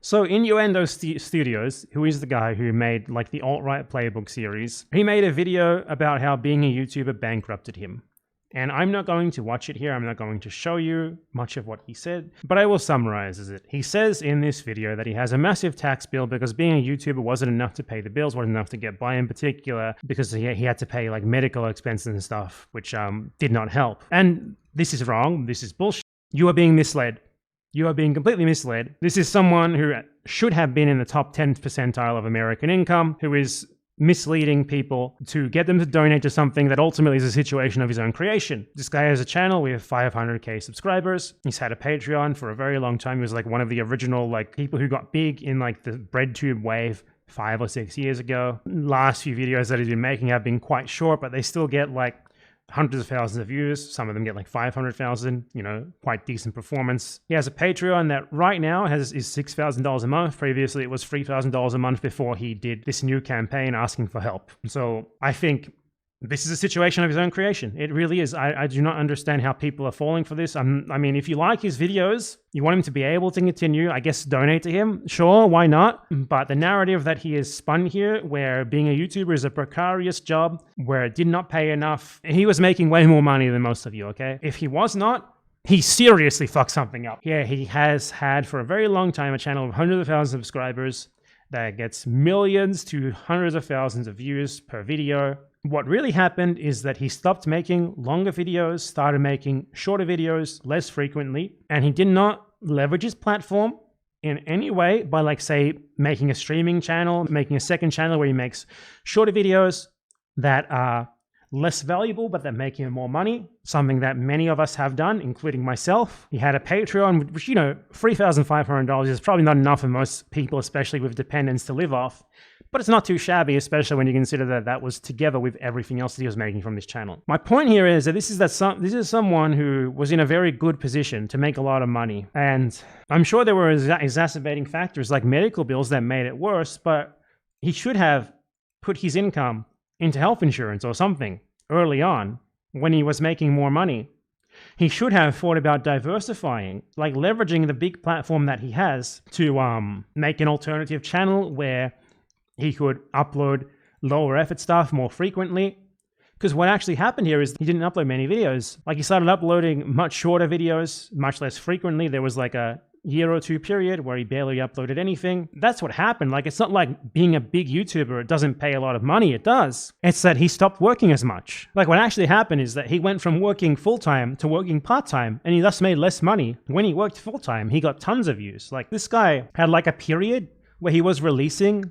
So Innuendo Studios, who is the guy who made like the alt-right playbook series, he made a video about how being a YouTuber bankrupted him. And I'm not going to watch it here, I'm not going to show you much of what he said, but I will summarize it. He says in this video that he has a massive tax bill because being a YouTuber wasn't enough to pay the bills, wasn't enough to get by, in particular because he had to pay like medical expenses and stuff, which did not help. And this is wrong, this is bullshit. You are being misled. You are being completely misled. This is someone who should have been in the top 10th percentile of American income, who is misleading people to get them to donate to something that ultimately is a situation of his own creation. This guy has a channel with 500k subscribers. He's had a Patreon for a very long time. He was like one of the original like people who got big in like the breadtube wave 5 or 6 years ago. Last few videos that he's been making have been quite short, but they still get like hundreds of thousands of views. Some of them get like 500,000, you know, quite decent performance. He has a Patreon that right now is $6,000 a month. Previously, it was $3,000 a month before he did this new campaign asking for help. So I think this is a situation of his own creation. It really is. I do not understand how people are falling for this. I mean, if you like his videos, you want him to be able to continue, I guess donate to him. Sure, why not? But the narrative that he has spun here, where being a YouTuber is a precarious job, where it did not pay enough, he was making way more money than most of you, okay? If he was not, he seriously fucked something up. Yeah, he has had for a very long time a channel of hundreds of thousands of subscribers that gets millions to hundreds of thousands of views per video. What really happened is that he stopped making longer videos, started making shorter videos less frequently, and he did not leverage his platform in any way by, like, say, making a streaming channel, making a second channel where he makes shorter videos that are less valuable but that make him more money, something that many of us have done, including myself. He had a Patreon, which, you know, $3,500 is probably not enough for most people, especially with dependents, to live off. But it's not too shabby, especially when you consider that that was together with everything else that he was making from this channel. My point here is that this is someone who was in a very good position to make a lot of money. And I'm sure there were exacerbating factors like medical bills that made it worse, but he should have put his income into health insurance or something early on when he was making more money. He should have thought about diversifying, like leveraging the big platform that he has to make an alternative channel where he could upload lower effort stuff more frequently. Because what actually happened here is he didn't upload many videos. Like, he started uploading much shorter videos, much less frequently. There was like a year or two period where he barely uploaded anything. That's what happened. Like, it's not like being a big YouTuber, it doesn't pay a lot of money. It does. It's that he stopped working as much. Like, what actually happened is that he went from working full-time to working part-time, and he thus made less money. When he worked full-time, he got tons of views. Like, this guy had like a period where he was releasing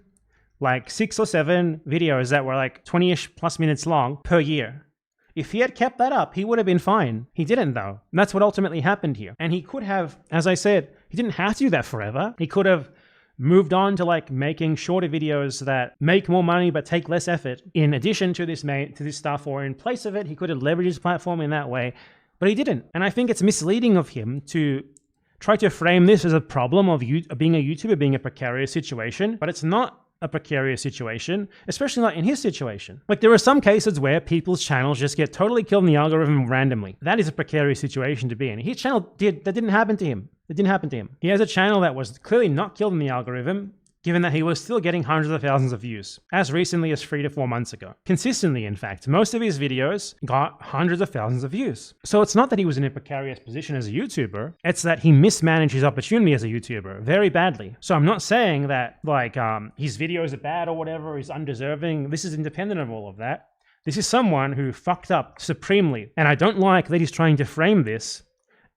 like 6 or 7 videos that were like 20-ish plus minutes long per year. If he had kept that up, he would have been fine. He didn't, though. And that's what ultimately happened here. And he could have, as I said, he didn't have to do that forever. He could have moved on to like making shorter videos that make more money but take less effort in addition to this stuff, or in place of it, he could have leveraged his platform in that way. But he didn't. And I think it's misleading of him to try to frame this as a problem of being a YouTuber, being a precarious situation. But it's not a precarious situation, especially not in his situation. Like, there are some cases where people's channels just get totally killed in the algorithm randomly. That is a precarious situation to be in. His channel that didn't happen to him. It didn't happen to him. He has a channel that was clearly not killed in the algorithm, given that he was still getting hundreds of thousands of views, as recently as 3 to 4 months ago. Consistently, in fact, most of his videos got hundreds of thousands of views. So it's not that he was in a precarious position as a YouTuber, it's that he mismanaged his opportunity as a YouTuber very badly. So I'm not saying that, like, his videos are bad or whatever, he's undeserving. This is independent of all of that. This is someone who fucked up supremely. And I don't like that he's trying to frame this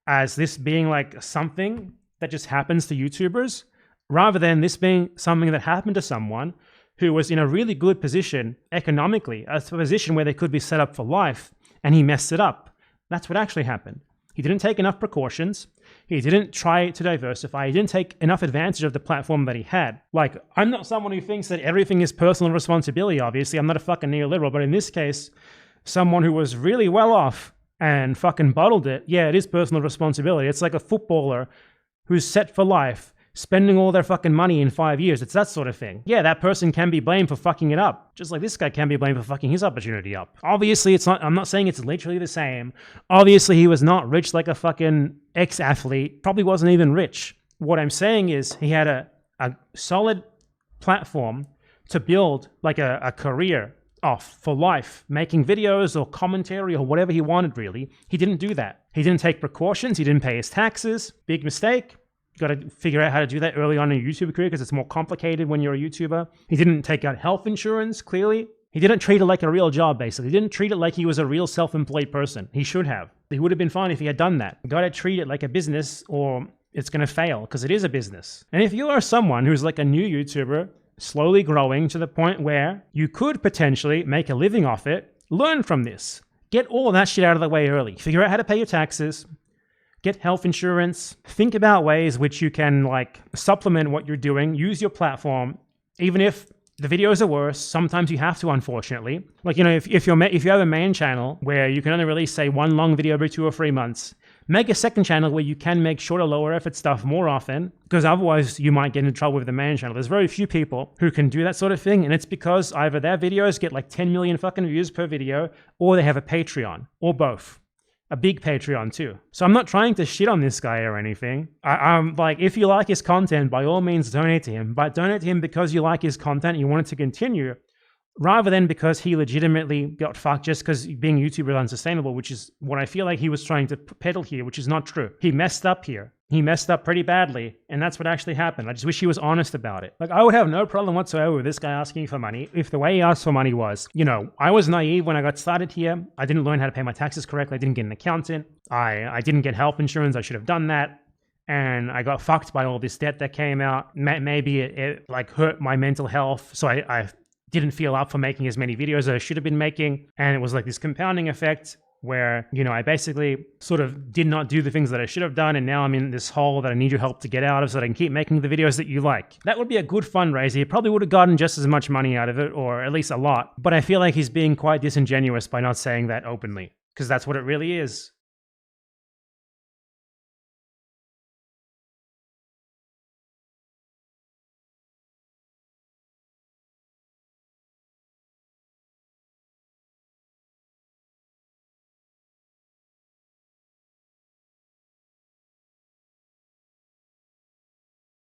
as this being like something that just happens to YouTubers, rather than this being something that happened to someone who was in a really good position economically, a position where they could be set up for life, and he messed it up. That's what actually happened. He didn't take enough precautions. He didn't try to diversify. He didn't take enough advantage of the platform that he had. Like, I'm not someone who thinks that everything is personal responsibility, obviously. I'm not a fucking neoliberal, but in this case, someone who was really well off and fucking bottled it, yeah, it is personal responsibility. It's like a footballer who's set for life, spending all their fucking money in 5 years. It's that sort of thing. Yeah, that person can be blamed for fucking it up, just like this guy can be blamed for fucking his opportunity up. Obviously, it's not, I'm not saying it's literally the same. Obviously, he was not rich like a fucking ex-athlete, probably wasn't even rich. What I'm saying is he had a a solid platform to build like a career off for life, making videos or commentary or whatever he wanted, really. He didn't do that. He didn't take precautions. He didn't pay his taxes. Big mistake. You got to figure out how to do that early on in your YouTube career because it's more complicated when you're a YouTuber. He didn't take out health insurance, clearly. He didn't treat it like a real job, basically. He didn't treat it like he was a real self-employed person. He should have. He would have been fine if he had done that. You got to treat it like a business or it's going to fail because it is a business. And if you are someone who's like a new YouTuber, slowly growing to the point where you could potentially make a living off it, learn from this. Get all of that shit out of the way early. Figure out how to pay your taxes. Get health insurance. Think about ways which you can like supplement what you're doing. Use your platform. Even if the videos are worse, sometimes you have to, unfortunately. Like, you know, if you have a main channel where you can only release, say, one long video every 2 or 3 months, make a second channel where you can make shorter, lower effort stuff more often, because otherwise you might get in trouble with the main channel. There's very few people who can do that sort of thing, and it's because either their videos get like 10 million fucking views per video, or they have a Patreon, or both. A big Patreon too. So I'm not trying to shit on this guy or anything. I'm like, if you like his content, by all means donate to him, but donate to him because you like his content and you want it to continue, rather than because he legitimately got fucked just because being a YouTuber is unsustainable, which is what I feel like he was trying to peddle here, which is not true. He messed up here. He messed up pretty badly, and that's what actually happened. I just wish he was honest about it. Like, I would have no problem whatsoever with this guy asking for money if the way he asked for money was, you know, I was naive when I got started here. I didn't learn how to pay my taxes correctly. I didn't get an accountant. I didn't get health insurance. I should have done that. And I got fucked by all this debt that came out. Maybe it like hurt my mental health. So I didn't feel up for making as many videos as I should have been making. And it was like this compounding effect where, you know, I basically sort of did not do the things that I should have done. And now I'm in this hole that I need your help to get out of so that I can keep making the videos that you like. That would be a good fundraiser. He probably would have gotten just as much money out of it, or at least a lot. But I feel like he's being quite disingenuous by not saying that openly, because that's what it really is.